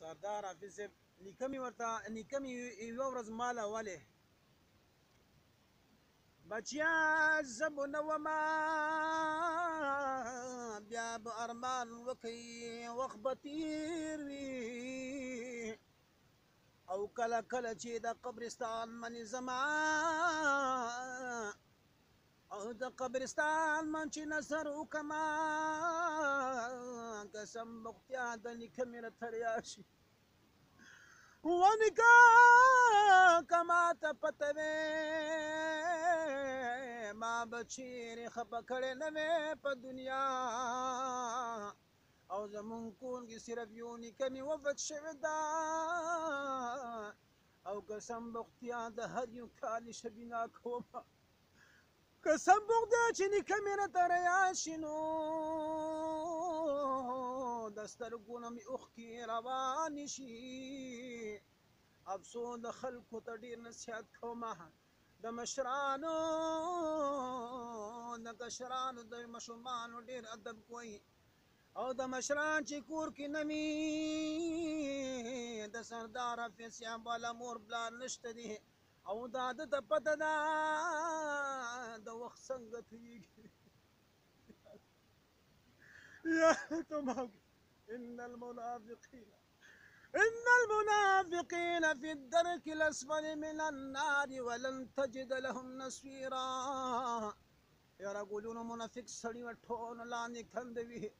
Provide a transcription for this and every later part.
سردار حافظ صاحب نیکه مې یوه ورځ ماله ولې بچیا زه به نه ومه بیا به ارمان وکئ وخت به تیر وي او کله کله چې د قبرستان منې زما او د قبرستان من چې نظر وکما قسم بختیا د نیکه مې نه تړیا شي ونکا کما ته پته وې ما به چیرې خفه کړې نه وې په دنیا او زمونږ کور کې صرف یو نیکه مې وفات شوې ده او قسم بختیا د هر یو کال شبینا کومه قسم بخدا چې نیکه مې راته رایاد شي نو د سترګو نه مې اوښکې روانې شي افسوس د خلکو ته ډېر نصیحت کومه د مشرانو د کشرانو د ماشومانو ډېر ادب کوي او د مشران چې کور کې نه وي د سردار حافظ صاحب والا مور پلار نشته دي او دا د پته ده د وخت څنګه تېرېږي یا تمام ان المنافقين في الدرك الاسفل من النار ولن تجد لهم نصيرا یاره ګلونو منافق سړي به ټول لاندې کندوي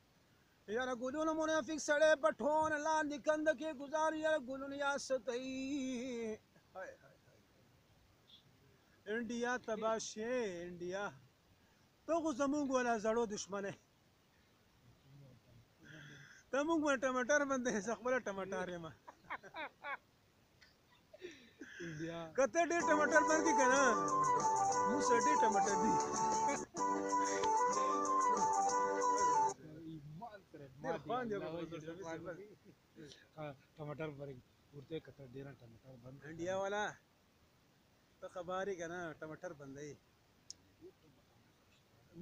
یاره ګلونو منافق سړی په ټول لاندې کنده کې ګزار یاره ګلونه یا ستوي انډیا تباه شي انډیا ته خو زمونږ والا زړو دشمن یې ته موږ به ټماټر باندې زه خپله ټماټر یم که ته ډېر ټماټر باندې که نه موږ سره ډېر ټماټر دي ټماټر ورته کته ډېر ټماټر بند انډیا والا ته خبرې که نه ټماټر بندوي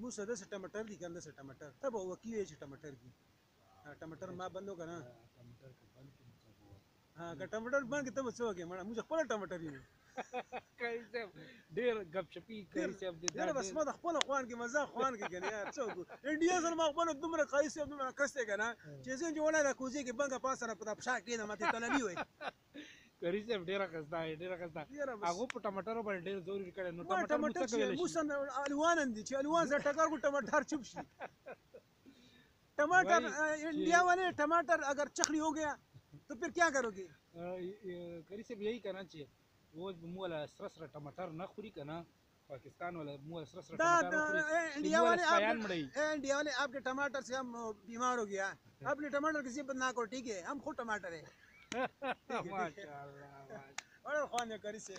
موږ سره داسې ټماټر دي که نه داسې ټماټر ته به وکي وایې چې ټماټر دي ټماټر ما بندو که نه که ټماټر بند کړې ته به څه وکړې مړه موږ خپله ټماټر یو ډېر ګپ شپي کوي صاحب یاره بس ما د خپله خوان کې مزه خوان کې که نه یار څه وکړو انډیا سره ما خپله دومره قایي صاحب دومره کس دی که نه چې زه چې وړی راکوزي کې بنګه پاسه نه په دا پښا کښېنه ماته تللي وایي کري صاحب ډېره خسته دی ډېره خسته هغو په ټماټرو باندې ډېر زور کړی نو ټماټر موږ سره الوان دي چې الوان سره ټکر کو ټماټر چپ شي टमाटर इंडिया वाले टमाटर अगर चखड़ी हो गया तो फिर क्या करोगे करी से यही करना चाहिए वो मुँह वाला सरसरा टमाटर ना खुरी करना पाकिस्तान वाला मुँह वाला सरसरा टमाटर इंडिया वाले आपके टमाटर से हम बीमार हो गया अपने टमाटर किसी पर ना करो ठीक है हम खुद टमाटर है माशाल्लाह और खाने करी से